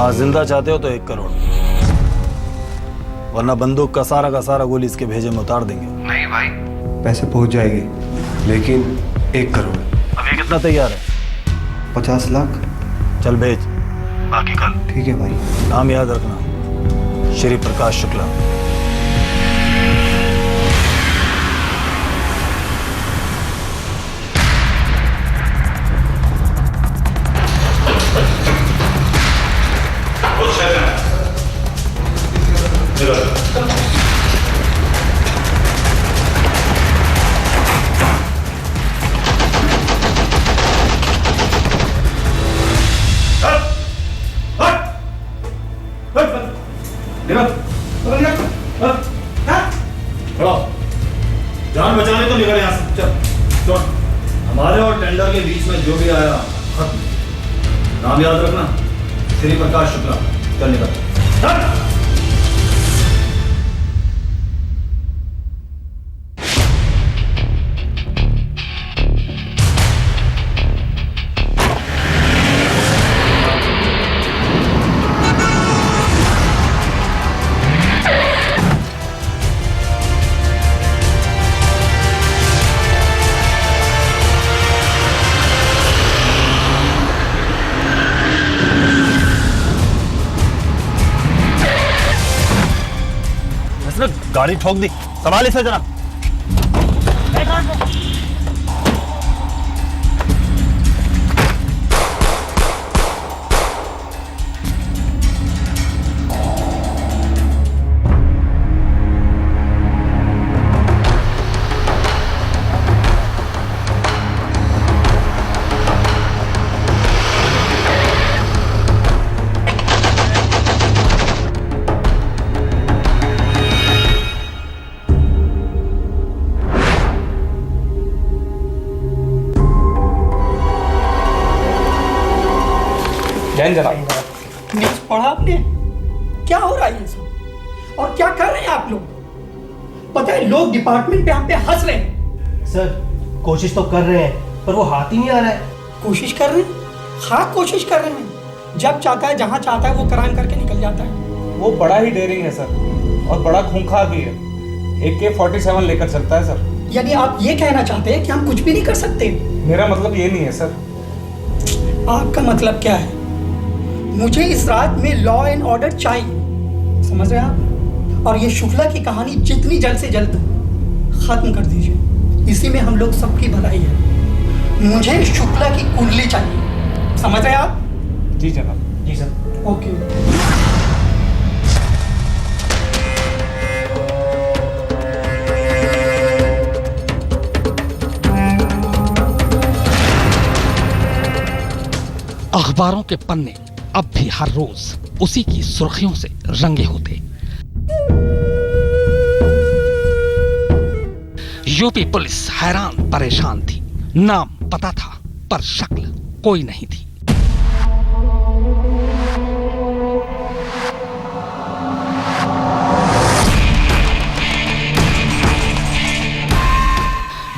हाँ, जिंदा चाहते हो तो 1 करोड़, वरना बंदूक का सारा गोली इसके भेजे में उतार देंगे। नहीं भाई, पैसे पहुंच जाएंगे, लेकिन 1 करोड़। अभी कितना तैयार है? 50 लाख। चल भेज, बाकी कल। ठीक है भाई। नाम याद रखना, श्री प्रकाश शुक्ला। जान बचाने तो निकल यहाँ से। चल, हमारे और टेंडर के बीच में जो भी आया खत्म। नाम याद रखना, श्री प्रकाश शुक्ला। चल निकल। गाड़ी ठोक दी, संभाल इसे जरा। न्यूज़ पढ़ा आपने? क्या हो रहा है ये सब? और क्या कर रहे हैं आप लोग? पता है लोग डिपार्टमेंट पे हम पे हंस रहे हैं। सर, कोशिश तो कर रहे हैं पर वो हाथ ही नहीं आ रहा है। कोशिश कर रहे हैं? हाँ, कोशिश कर रहे हैं। जब चाहता है, जहाँ चाहता है वो क्राइम करके निकल जाता है। वो बड़ा ही डेयरिंग है सर, और बड़ा खूंखार भी है। AK-47 लेकर चलता है सर। यानी आप ये कहना चाहते हैं कि हम कुछ भी नहीं कर सकते? मेरा मतलब ये नहीं है सर। आपका मतलब क्या है? मुझे इस रात में लॉ एंड ऑर्डर चाहिए, समझ रहे हैं आप? और ये शुक्ला की कहानी जितनी जल्द से जल्द खत्म कर दीजिए, इसी में हम लोग सबकी भलाई है। मुझे शुक्ला की कुंडली चाहिए, समझ रहे हैं आप? जी जनाब। जी सर। ओके। अखबारों के पन्ने अब भी हर रोज उसी की सुर्खियों से रंगे होते। यूपी पुलिस हैरान परेशान थी। नाम पता था पर शक्ल कोई नहीं थी।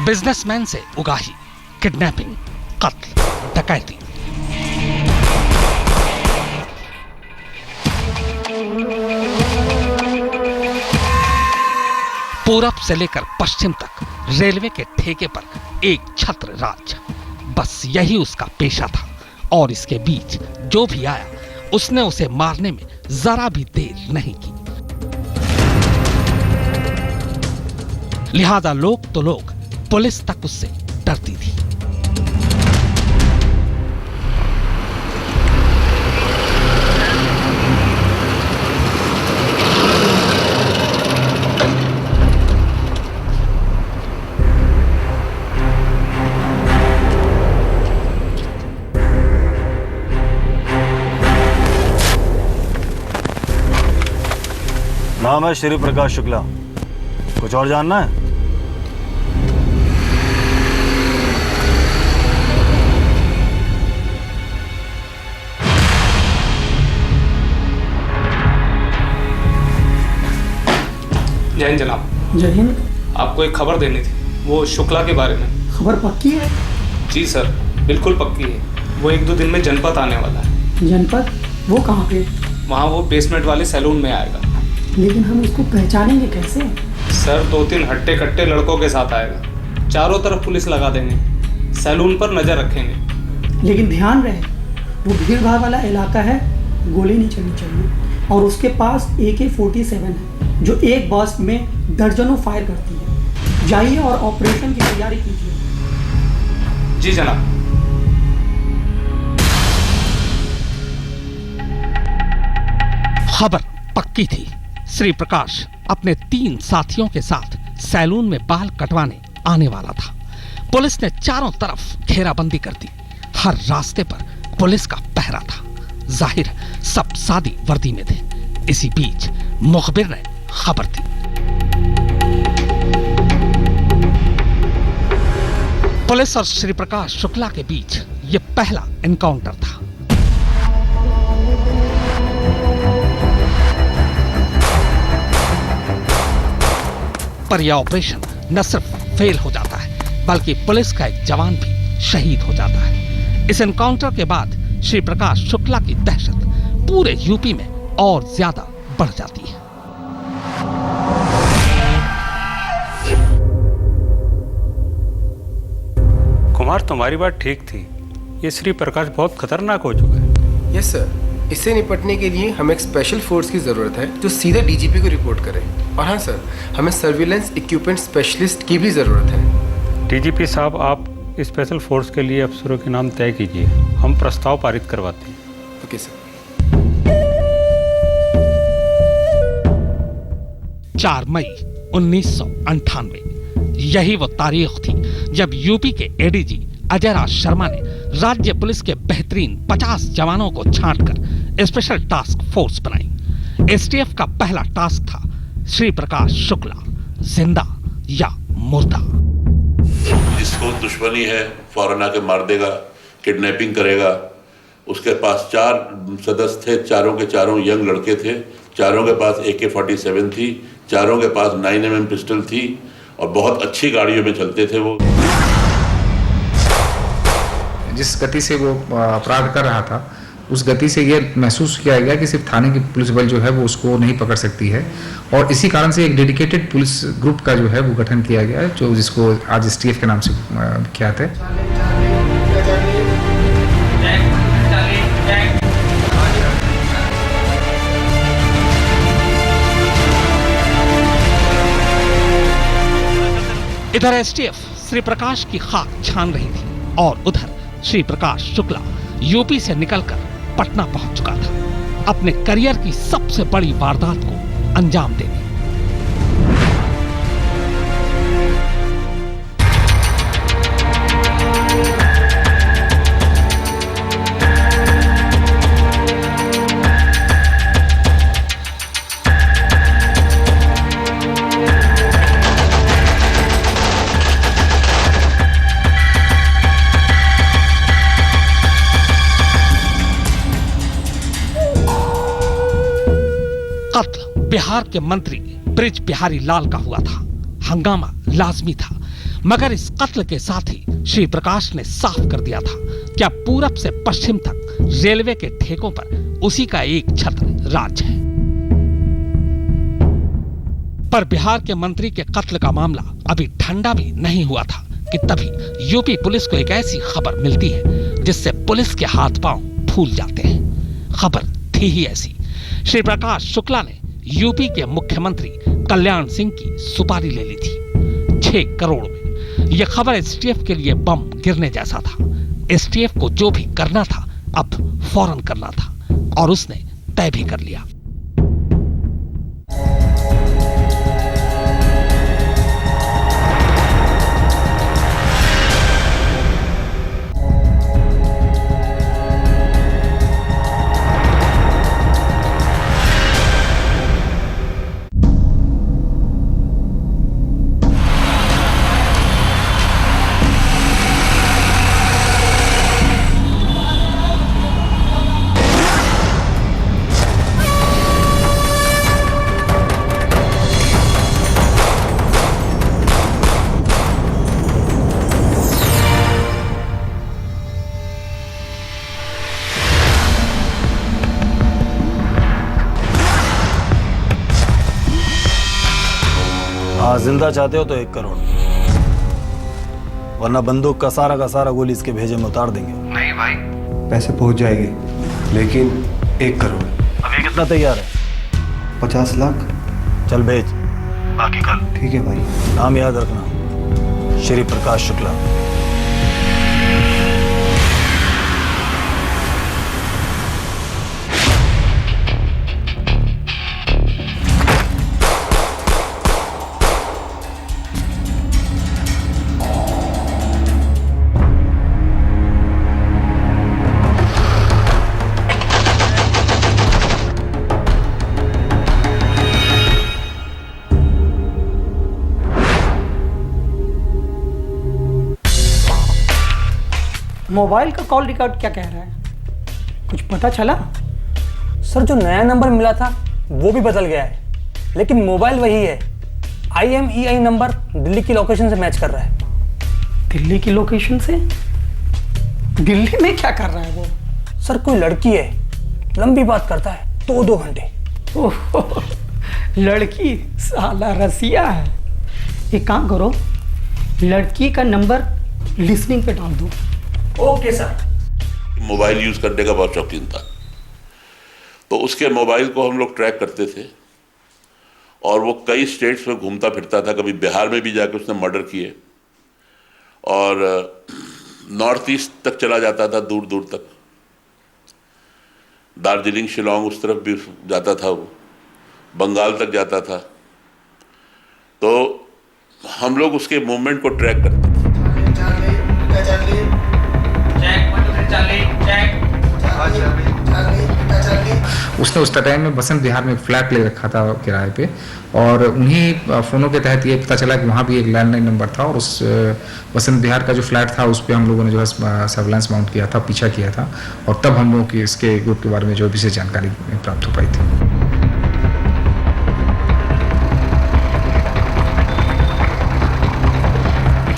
बिजनेसमैन से उगाही, किडनैपिंग, कत्ल, डकैती। पूरब से लेकर पश्चिम तक रेलवे के ठेके पर एक छत्र राज, बस यही उसका पेशा था। और इसके बीच जो भी आया उसने उसे मारने में जरा भी देर नहीं की। लिहाजा लोग तो लोग, पुलिस तक उससे डरती थी। नाम है श्री प्रकाश शुक्ला। कुछ और जानना है? जय हिंद जनाब। जय हिंद। आपको एक खबर देनी थी, वो शुक्ला के बारे में। खबर पक्की है? जी सर, बिल्कुल पक्की है। वो 1-2 दिन में जनपद आने वाला है। जनपद? वो कहाँ पे? वहाँ वो बेसमेंट वाले सैलून में आएगा। लेकिन हम उसको पहचानेंगे कैसे? सर 2-3 हट्टे कट्टे लड़कों के साथ आएगा। चारों तरफ पुलिस लगा देंगे, सैलून पर नजर रखेंगे। लेकिन ध्यान रहे, वो भीड़ भाड़ वाला इलाका है, गोली नहीं चलनी चाहिए। और उसके पास AK-47 है जो एक बर्स्ट में दर्जनों फायर करती है। जाइए और ऑपरेशन की तैयारी कीजिए। जी जनाब। खबर पक्की थी। श्री प्रकाश अपने 3 साथियों के साथ सैलून में बाल कटवाने आने वाला था। पुलिस ने चारों तरफ घेराबंदी कर दी। हर रास्ते पर पुलिस का पहरा था। जाहिर सब सादी वर्दी में थे। इसी बीच मुखबिर ने खबर दी। पुलिस और श्री प्रकाश शुक्ला के बीच यह पहला एनकाउंटर था। पर यह ऑपरेशन न सिर्फ फेल हो जाता है बल्कि पुलिस का एक जवान भी शहीद हो जाता है। इस एनकाउंटर के बाद श्री प्रकाश शुक्ला की दहशत पूरे यूपी में और ज्यादा बढ़ जाती है। कुमार, तुम्हारी बात ठीक थी। ये श्री प्रकाश बहुत खतरनाक हो चुका है। यस सर, इससे निपटने के लिए हमें एक स्पेशल फोर्स की ज़रूरत है जो सीधा DGP को रिपोर्ट करे। और हाँ सर, हमें सर्विलेंस इक्विपमेंट स्पेशलिस्ट की भी ज़रूरत है। DGP साहब, आप स्पेशल फोर्स के लिए अफसरों के नाम तय कीजिए। हम प्रस्ताव पारित करवाते हैं। Okay sir. 4 मई 1998 यही वो तारीख थी जब यूपी के ADG अजय राज शर्मा ने राज्य पुलिस के बेहतरीन 50 जवानों को छांटकर स्पेशल टास्क फोर्स बनाई। STF का पहला टास्क था श्री प्रकाश शुक्ला जिंदा या मुर्दा। जिसको दुश्मनी है फौरन आके मार देगा, किडनैपिंग करेगा। उसके पास 4 सदस्य थे, चारों के चारों यंग लड़के थे। चारों के पास AK-47 थी, चारों के पास 9mm पिस्टल थी और बहुत अच्छी गाड़ियों में चलते थे वो। जिस गति से वो अपराध कर रहा था, उस गति से ये महसूस किया गया कि सिर्फ थाने की पुलिस बल जो है वो उसको नहीं पकड़ सकती है। और इसी कारण से एक डेडिकेटेड पुलिस ग्रुप का जो है वो गठन किया गया है, जो जिसको आज STF के नाम से ख्यात है। इधर STF श्री प्रकाश की खाक छान रही थी और उधर श्री प्रकाश शुक्ला यूपी से निकलकर पटना पहुंच चुका था अपने करियर की सबसे बड़ी वारदात को अंजाम देने। कत्ल बिहार के मंत्री ब्रिज बिहारी लाल का हुआ था। हंगामा लाजमी था, मगर इस कत्ल के साथ ही श्री प्रकाश ने साफ कर दिया था कि अब पूरब से पश्चिम तक रेलवे के ठेकों पर उसी का एक छत्र राज है। पर बिहार के मंत्री के कत्ल का मामला अभी ठंडा भी नहीं हुआ था कि तभी यूपी पुलिस को एक ऐसी खबर मिलती है जिससे पुलिस के हाथ पांव फूल जाते हैं। खबर थी ही ऐसी, श्री प्रकाश शुक्ला ने यूपी के मुख्यमंत्री कल्याण सिंह की सुपारी ले ली थी 6 करोड़ में। यह खबर STF के लिए बम गिरने जैसा था। STF को जो भी करना था अब फौरन करना था और उसने तय भी कर लिया। जिंदा चाहते हो तो 1 करोड़, वरना बंदूक का सारा गोली इसके भेजे में उतार देंगे। नहीं भाई, पैसे पहुंच जाएंगे, लेकिन 1 करोड़। अभी कितना तैयार है? 50 लाख। चल भेज, बाकी कल। ठीक है भाई। नाम याद रखना, श्री प्रकाश शुक्ला। मोबाइल का कॉल रिकॉर्ड क्या कह रहा है? कुछ पता चला? सर, जो नया नंबर मिला था वो भी बदल गया है, लेकिन मोबाइल वही है। IMEI नंबर दिल्ली की लोकेशन से मैच कर रहा है। दिल्ली की लोकेशन से? दिल्ली में क्या कर रहा है वो? सर, कोई लड़की है, लंबी बात करता है, 2 घंटे। ओहो, लड़की साला रसिया है। एक काम करो, लड़की का नंबर लिसनिंग पे डाल दो। Okay sir. मोबाइल यूज़ करने का बहुत शौकीन था, तो उसके मोबाइल को हम लोग ट्रैक करते थे और वो कई स्टेट्स में घूमता फिरता था। कभी बिहार में भी जाके उसने मर्डर किए और नॉर्थ ईस्ट तक चला जाता था, दूर दूर तक, दार्जिलिंग, शिलोंग, उस तरफ भी जाता था वो, बंगाल तक जाता था। तो हम लोग उसके मूवमेंट को ट्रैक करते थे। उसने उस टाइम में बसंत विहार में फ्लैट ले रखा था किराए पे, और उन्हीं फ़ोनों के तहत ये पता चला कि वहाँ भी एक लैंडलाइन नंबर था, और उस बसंत विहार का जो फ्लैट था उस पर हम लोगों ने जो है सर्विलांस माउंट किया था, पीछा किया था, और तब हम लोगों की इसके ग्रुप के बारे में जो विशेष जानकारी प्राप्त हो पाई थी।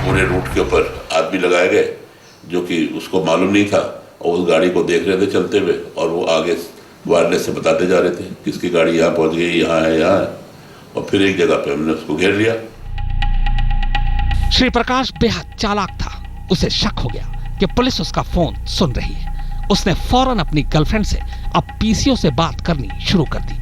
पूरे रूट के ऊपर आदमी लगाए गए जो कि उसको मालूम नहीं था, और उस गाड़ी को देख रहे थे चलते हुए, और वो आगे वायरलेस से बताते जा रहे थे किसकी गाड़ी यहाँ पहुँच गई, यहाँ है, यहाँ है, और फिर एक जगह पे हमने उसको घेर लिया। श्री प्रकाश बेहद चालाक था। उसे शक हो गया कि पुलिस उसका फोन सुन रही है। उसने फौरन अपनी गर्लफ्रेंड से अब PCO से बात करनी शुरू कर दी,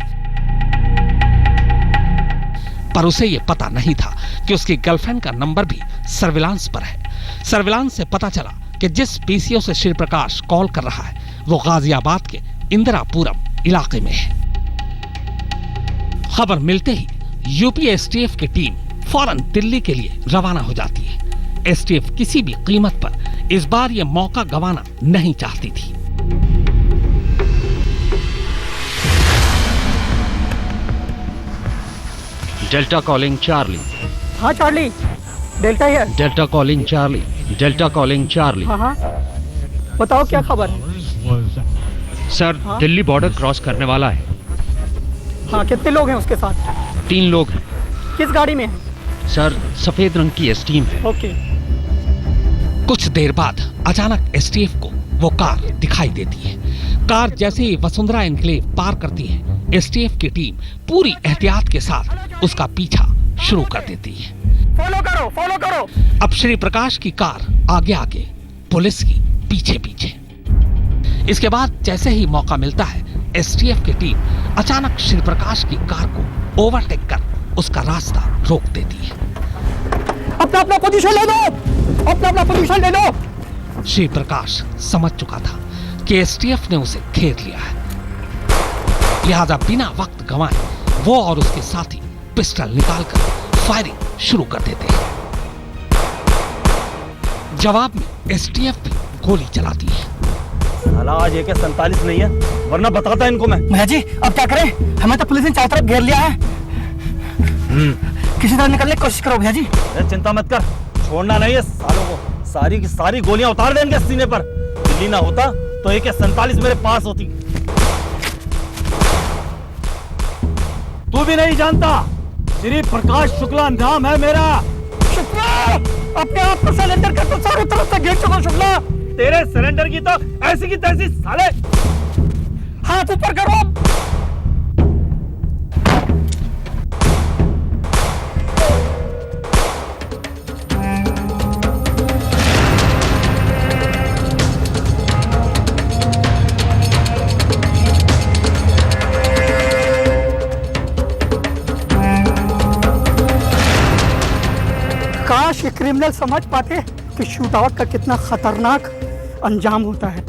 पर उसे यह पता नहीं था कि उसकी गर्लफ्रेंड का नंबर भी सर्विलांस पर है। सर्विलांस से पता चला कि जिस PCO से श्री प्रकाश कॉल कर रहा है वो गाजियाबाद के इंदिरापुरम इलाके में है। खबर मिलते ही UP STF की टीम फौरन दिल्ली के लिए रवाना हो जाती है। STF किसी भी कीमत पर इस बार यह मौका गंवाना नहीं चाहती थी। Delta calling Charlie. हाँ चार्ली, डेल्टा है। Delta calling Charlie. Delta calling Charlie. हाँ, बताओ क्या खबर है? सर, हाँ? दिल्ली बॉर्डर क्रॉस करने वाला है। हाँ, कितने लोग हैं उसके साथ? 3 लोग हैं। किस गाड़ी में है? सर, सफेद रंग की एस्टीम है। ओके। कुछ देर बाद अचानक STF को वो कार दिखाई देती है। कार जैसे ही वसुंधरा एनक्लेव पार करती है, STF की टीम पूरी एहतियात के साथ उसका पीछा शुरू कर देती है। फॉलो करो, फॉलो करो। अब श्री प्रकाश की कार आगे आगे, पुलिस की पीछे पीछे। इसके बाद जैसे ही मौका मिलता है, STF की टीम अचानक श्री प्रकाश की कार को ओवरटेक कर उसका रास्ता रोक देती है। अपना पोजीशन ले दो, अपना पोजीशन ले लो। श्री प्रकाश समझ चुका था कि STF ने उसे घेर लिया है, लिहाजा बिना वक्त गंवाए वो और उसके साथी पिस्टल निकालकर फायरिंग शुरू कर देते हैं। जवाब में STF भी गोली चलाती है। साला आज AK-47 नहीं है, वरना बताता इनको मैं। भैया जी, अब क्या करें? हमें तो पुलिस ने चारों तरफ घेर लिया है। किसी तरह निकलने की कोशिश करो भैया जी। चिंता मत कर, छोड़ना नहीं है सालों को। सारी की सारी गोलियां उतार दे इनके सीने पर। दिल्ली ना होता तो AK-47 मेरे पास होती। तू भी नहीं जानता, श्री प्रकाश शुक्ला नाम है मेरा। शुक्ला, अपने आप को सरेंडर कर, तो चारों तरफ से घेर चुका शुक्ला। तेरे सरेंडर की तो ऐसी की तैसी साले। हाथ ऊपर करो। काश ये क्रिमिनल समझ पाते कि शूट आउट का कितना खतरनाक अंजाम होता है।